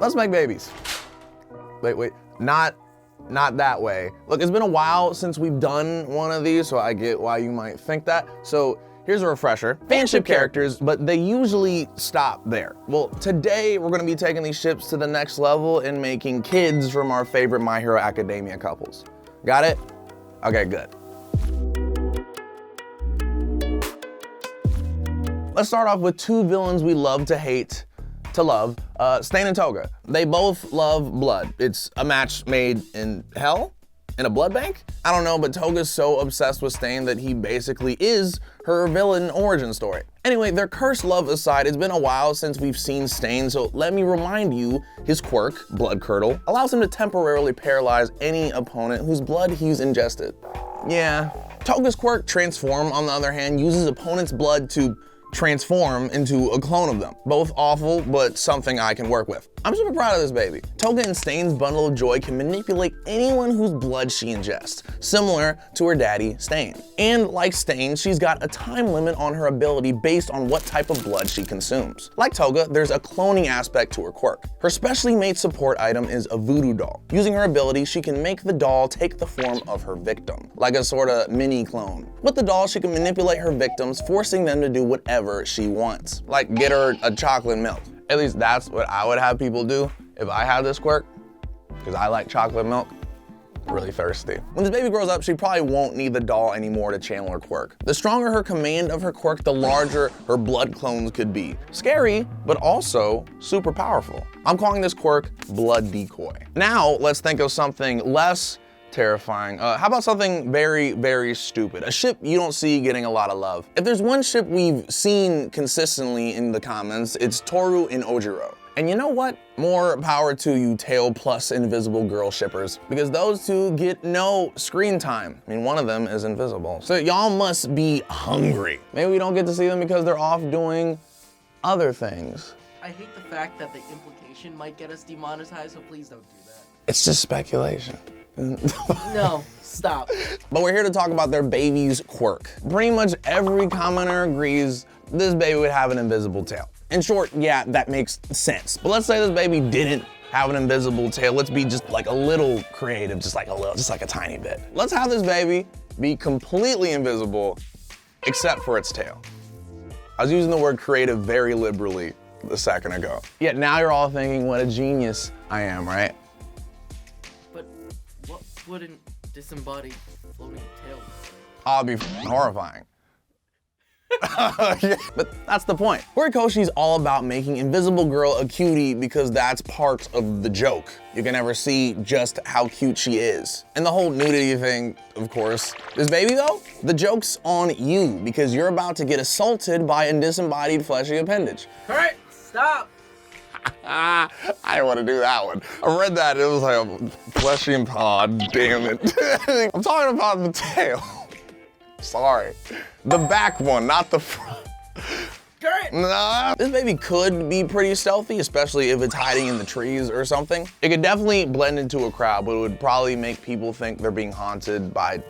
let's make babies. Wait, not that way. Look, it's been a while since we've done one of these, so I get why you might think that. So here's a refresher. Fanship characters, but they usually stop there. Well, today we're gonna be taking these ships to the next level and making kids from our favorite My Hero Academia couples. Got it? Okay, good. Let's start off with two villains we love to hate to love, Stain and Toga. They both love blood. It's a match made in hell? In a blood bank? I don't know, but Toga's so obsessed with Stain that he basically is her villain origin story. Anyway, their cursed love aside, it's been a while since we've seen Stain, so let me remind you, his quirk, Blood Curdle, allows him to temporarily paralyze any opponent whose blood he's ingested. Yeah. Toga's quirk, Transform, on the other hand, uses opponents' blood to transform into a clone of them. Both awful, but something I can work with. I'm super proud of this baby. Toga and Stain's bundle of joy can manipulate anyone whose blood she ingests, similar to her daddy, Stain. And like Stain, she's got a time limit on her ability based on what type of blood she consumes. Like Toga, there's a cloning aspect to her quirk. Her specially made support item is a voodoo doll. Using her ability, she can make the doll take the form of her victim, like a sort of mini clone. With the doll, she can manipulate her victims, forcing them to do whatever she wants, like get her a chocolate milk. At least that's what I would have people do if I had this quirk, because I like chocolate milk. Really thirsty. When this baby grows up, she probably won't need the doll anymore to channel her quirk. The stronger her command of her quirk, the larger her blood clones could be. Scary, but also super powerful. I'm calling this quirk Blood Decoy. Now, let's think of something less terrifying. How about something very, very stupid? A ship you don't see getting a lot of love. If there's one ship we've seen consistently in the comments, it's Toru and Ojiro. And you know what? More power to you Tail plus Invisible Girl shippers, because those two get no screen time. I mean, one of them is invisible. So y'all must be hungry. Maybe we don't get to see them because they're off doing other things. I hate the fact that the implication might get us demonetized, so please don't do that. It's just speculation. No, stop. But we're here to talk about their baby's quirk. Pretty much every commenter agrees this baby would have an invisible tail. In short, yeah, that makes sense. But let's say this baby didn't have an invisible tail. Let's be just like a little creative, just like a tiny bit. Let's have this baby be completely invisible, except for its tail. I was using the word creative very liberally a second ago. Yet now you're all thinking what a genius I am, right? What would an disembodied floating tail be? I'll be horrifying. Yeah, but that's the point. Horikoshi's all about making Invisible Girl a cutie because that's part of the joke. You can never see just how cute she is. And the whole nudity thing, of course. This baby though, the joke's on you because you're about to get assaulted by a disembodied fleshy appendage. All right, stop. I didn't want to do that one. I read that, it was like a fleshy and pod, damn it. I'm talking about the tail. Sorry. The back one, not the front. Great. Nah. This baby could be pretty stealthy, especially if it's hiding in the trees or something. It could definitely blend into a crowd, but it would probably make people think they're being haunted by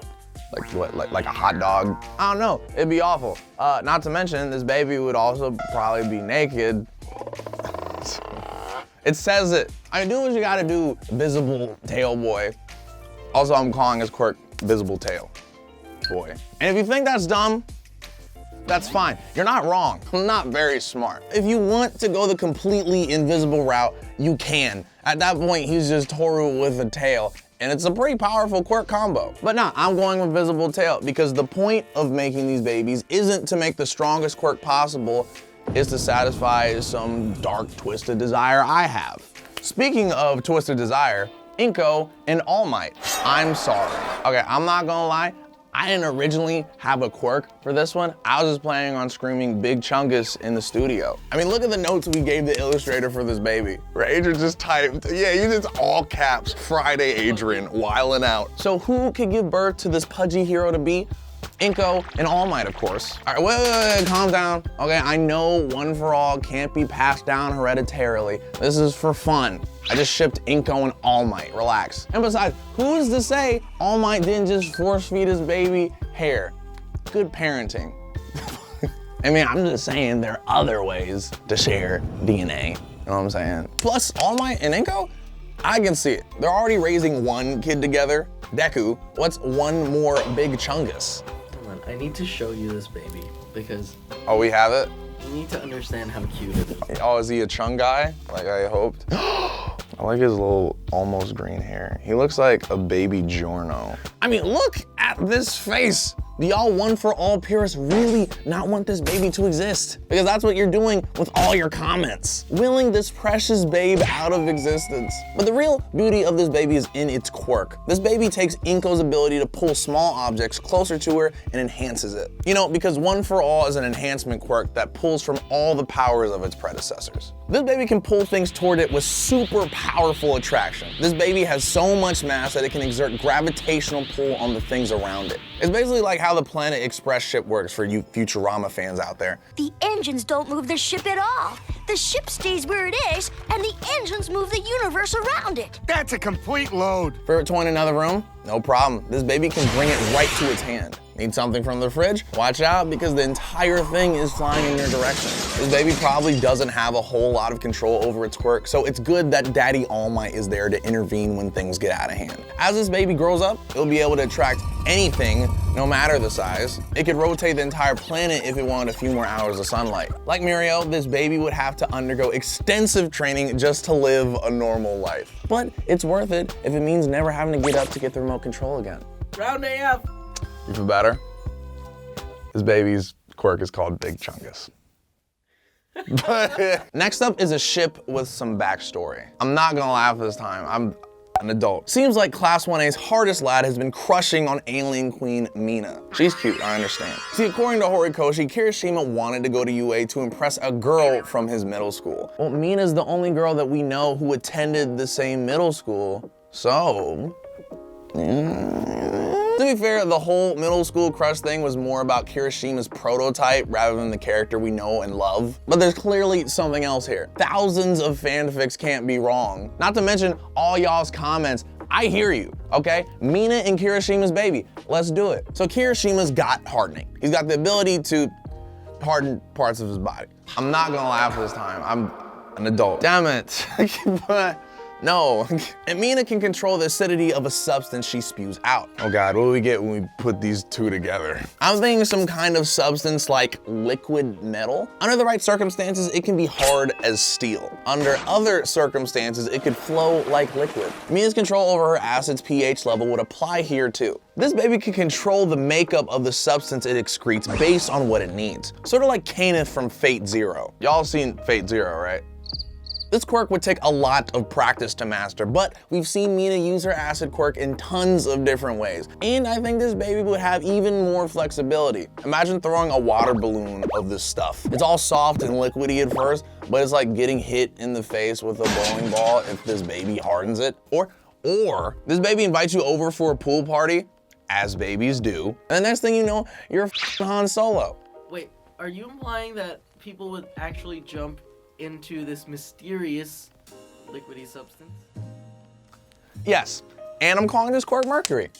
like a hot dog. I don't know, it'd be awful. Not to mention, this baby would also probably be naked. It says it. I mean, do what you gotta do, Visible Tail Boy. Also, I'm calling his quirk Visible Tail Boy. And if you think that's dumb, that's fine. You're not wrong. I'm not very smart. If you want to go the completely invisible route, you can. At that point, he's just Toru with a tail, and it's a pretty powerful quirk combo. But nah, I'm going with Visible Tail because the point of making these babies isn't to make the strongest quirk possible, is to satisfy some dark, twisted desire I have. Speaking of twisted desire, Inko and All Might. I'm sorry. Okay, I'm not gonna lie. I didn't originally have a quirk for this one. I was just planning on screaming Big Chungus in the studio. I mean, look at the notes we gave the illustrator for this baby. Right, Adrian just typed, yeah, you just all caps, Friday Adrian, wildin' out. So who could give birth to this pudgy hero to be? Inko and All Might, of course. All right, wait, calm down. Okay, I know One for All can't be passed down hereditarily. This is for fun. I just shipped Inko and All Might, relax. And besides, who's to say All Might didn't just force feed his baby hair? Good parenting. I mean, I'm just saying there are other ways to share DNA. know what I'm saying? Plus, All Might and Inko, I can see it. They're already raising one kid together, Deku. What's one more big Chungus? Hold on, I need to show you this baby because Oh, we have it? you need to understand how cute it is. Oh, is he a Chung guy, like I hoped? I like his little almost green hair. He looks like a baby Giorno. I mean, look at this face. Do y'all One for All purists really not want this baby to exist? Because that's what you're doing with all your comments. Willing this precious babe out of existence. But the real beauty of this baby is in its quirk. This baby takes Inko's ability to pull small objects closer to her and enhances it. You know, because One for All is an enhancement quirk that pulls from all the powers of its predecessors. This baby can pull things toward it with super powerful attraction. This baby has so much mass that it can exert gravitational pull on the things around it. It's basically like how the Planet Express ship works for you Futurama fans out there. The engines don't move the ship at all. The ship stays where it is, and the engines move the universe around it. That's a complete load. Favorite toy in another room? No problem. This baby can bring it right to its hand. Need something from the fridge? Watch out, because the entire thing is flying in your direction. This baby probably doesn't have a whole lot of control over its quirk, so it's good that Daddy All Might is there to intervene when things get out of hand. As this baby grows up, it'll be able to attract anything, no matter the size. It could rotate the entire planet if it wanted a few more hours of sunlight. Like Mirio, this baby would have to undergo extensive training just to live a normal life. But it's worth it if it means never having to get up to get the remote control again. Round AF. You feel better? This baby's quirk is called Big Chungus. Next up is a ship with some backstory. I'm not gonna laugh this time. I'm an adult. Seems like Class 1A's hardest lad has been crushing on alien queen Mina. She's cute, I understand. See, according to Horikoshi, Kirishima wanted to go to UA to impress a girl from his middle school. Well, Mina's the only girl that we know who attended the same middle school, so... To be fair, the whole middle school crush thing was more about Kirishima's prototype rather than the character we know and love. But there's clearly something else here. Thousands of fanfics can't be wrong. Not to mention all y'all's comments. I hear you, okay? Mina and Kirishima's baby, let's do it. So Kirishima's got hardening. He's got the ability to harden parts of his body. I'm not gonna laugh this time. I'm an adult. Damn it. No, and Mina can control the acidity of a substance she spews out. Oh God, what do we get when we put these two together? I'm thinking some kind of substance like liquid metal. Under the right circumstances, it can be hard as steel. Under other circumstances, it could flow like liquid. Mina's control over her acid's pH level would apply here too. This baby can control the makeup of the substance it excretes based on what it needs. Sort of like Kenneth from Fate Zero. Y'all seen Fate Zero, right? This quirk would take a lot of practice to master, but we've seen Mina use her acid quirk in tons of different ways. And I think this baby would have even more flexibility. Imagine throwing a water balloon of this stuff. It's all soft and liquidy at first, but it's like getting hit in the face with a bowling ball if this baby hardens it. Or this baby invites you over for a pool party, as babies do, and the next thing you know, you're Han Solo. Wait, are you implying that people would actually jump into this mysterious liquidy substance? Yes, and I'm calling this quirk Mercury. You're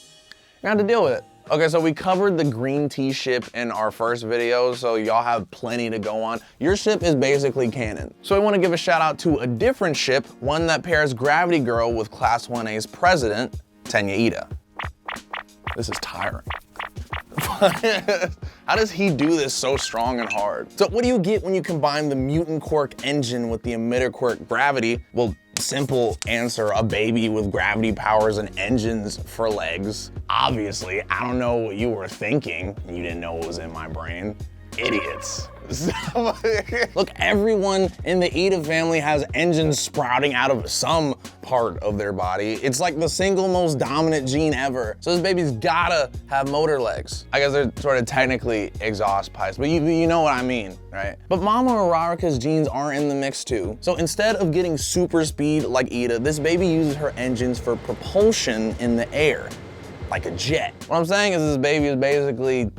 gonna have to deal with it. Okay, so we covered the green tea ship in our first video, so y'all have plenty to go on. Your ship is basically canon. So I wanna give a shout out to a different ship, one that pairs Gravity Girl with Class 1A's president, Tenya Ida. This is tiring. How does he do this so strong and hard? So what do you get when you combine the mutant quirk engine with the emitter quirk gravity? Well, simple answer, a baby with gravity powers and engines for legs. Obviously, I don't know what you were thinking. You didn't know what was in my brain. Idiots. Look, everyone in the Ida family has engines sprouting out of some part of their body. It's like the single most dominant gene ever. So this baby's gotta have motor legs. I guess they're sort of technically exhaust pipes, but you know what I mean, right? But Mama Uraraka's genes are in the mix too. So instead of getting super speed like Ida, this baby uses her engines for propulsion in the air, like a jet. What I'm saying is this baby is basically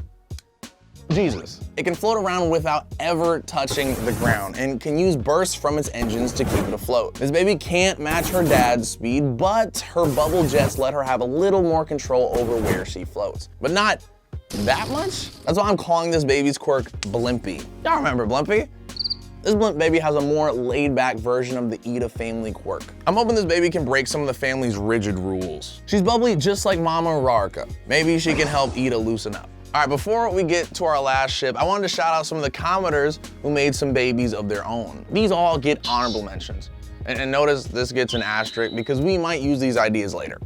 Jesus. It can float around without ever touching the ground and can use bursts from its engines to keep it afloat. This baby can't match her dad's speed, but her bubble jets let her have a little more control over where she floats. But not that much? That's why I'm calling this baby's quirk Blimpy. Y'all remember Blimpy? This blimp baby has a more laid-back version of the Ida family quirk. I'm hoping this baby can break some of the family's rigid rules. She's bubbly just like Mama Rarka. Maybe she can help Ida loosen up. All right, before we get to our last ship, I wanted to shout out some of the commenters who made some babies of their own. These all get honorable mentions. And notice this gets an asterisk because we might use these ideas later.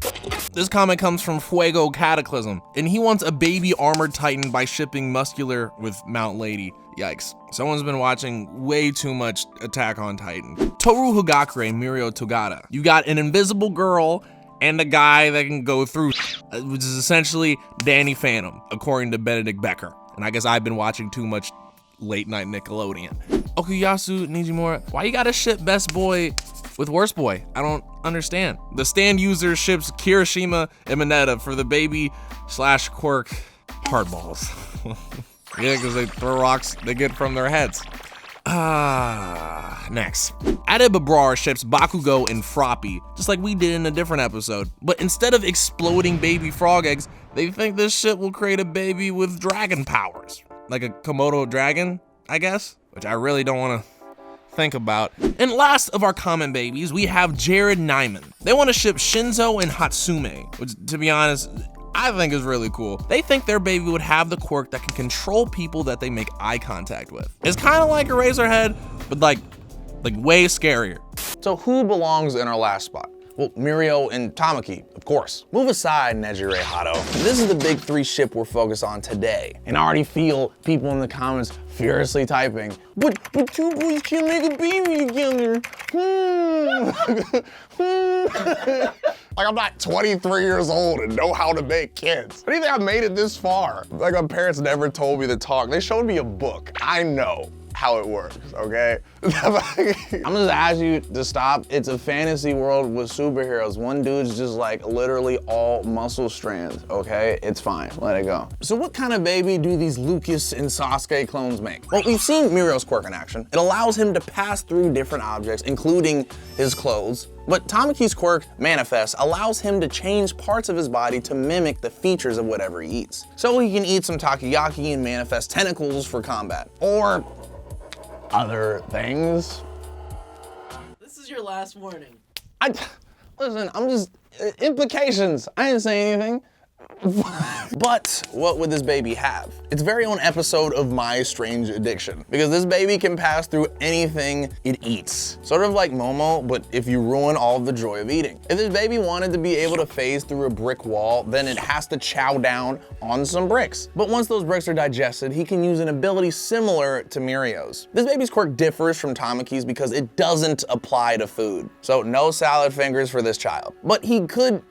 This comment comes from Fuego Cataclysm, and he wants a baby armored titan by shipping muscular with Mount Lady. Yikes. Someone's been watching way too much Attack on Titan. Toru Hagakure Mirio Togata. You got an invisible girl and a guy that can go through, which is essentially Danny Phantom, according to Benedict Becker. And I guess I've been watching too much late night Nickelodeon. Okuyasu Nijimura, why you gotta ship best boy with worst boy? I don't understand. The stand user ships Kirishima and Mineta for the baby / quirk hardballs. Yeah, because they throw rocks they get from their heads. Next. Adebabrar ships Bakugo and Froppy, just like we did in a different episode. But instead of exploding baby frog eggs, they think this ship will create a baby with dragon powers. Like a Komodo dragon, I guess? Which I really don't want to think about. And last of our common babies, we have Jared Nyman. They want to ship Shinzo and Hatsume, which, to be honest, I think is really cool. They think their baby would have the quirk that can control people that they make eye contact with. It's kind of like Eraserhead, but like way scarier. So who belongs in our last spot? Well, Mirio and Tamaki, of course. Move aside, Nejire Hato. This is the big 3 ship we're focused on today. And I already feel people in the comments furiously typing, but 2 boys can't make a baby together. Like, I'm not 23 years old and know how to make kids. I don't think I've made it this far. Like, my parents never told me to talk. They showed me a book. I know how it works, okay? I'm just asking you to stop. It's a fantasy world with superheroes. One dude's just like literally all muscle strands, okay? It's fine, let it go. So what kind of baby do these Lucas and Sasuke clones make? Well, we've seen Mirio's quirk in action. It allows him to pass through different objects, including his clothes. But Tamaki's quirk, Manifest, allows him to change parts of his body to mimic the features of whatever he eats. So he can eat some takoyaki and manifest tentacles for combat. Or other things. This is your last warning. Listen, I'm just, implications. I didn't say anything. But what would this baby have? Its very own episode of My Strange Addiction, because this baby can pass through anything it eats. Sort of like Momo, but if you ruin all of the joy of eating. If this baby wanted to be able to phase through a brick wall, then it has to chow down on some bricks. But once those bricks are digested, he can use an ability similar to Mirio's. This baby's quirk differs from Tamaki's because it doesn't apply to food. So no salad fingers for this child. But he could,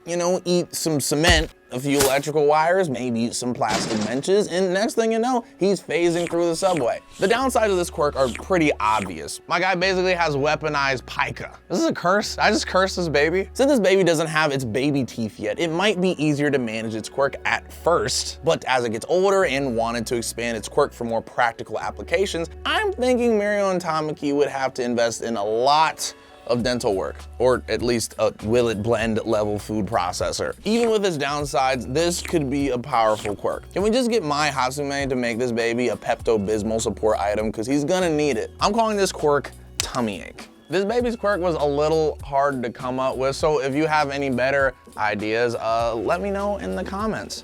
eat some cement, a few electrical wires, maybe some plastic benches, and next thing you know, he's phasing through the subway. The downsides of this quirk are pretty obvious. My guy basically has weaponized pica. This is a curse. I just cursed this baby. Since this baby doesn't have its baby teeth yet, it might be easier to manage its quirk at first, but as it gets older and wanted to expand its quirk for more practical applications, I'm thinking Mirio and Tamaki would have to invest in a lot of dental work, or at least a will it blend level food processor. Even with its downsides, this could be a powerful quirk. Can we just get my Hatsume to make this baby a Pepto-Bismol support item, because he's gonna need it. I'm calling this quirk tummy ache. This baby's quirk was a little hard to come up with, so if you have any better ideas, let me know in the comments.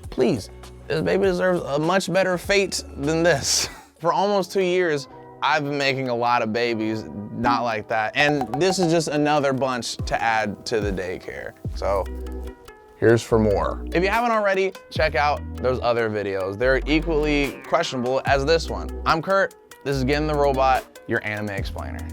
Please, this baby deserves a much better fate than this. For almost 2 years, I've been making a lot of babies, not like that. And this is just another bunch to add to the daycare. So here's for more. If you haven't already, check out those other videos. They're equally questionable as this one. I'm Kurt, this is Getting the Robot, your anime explainer.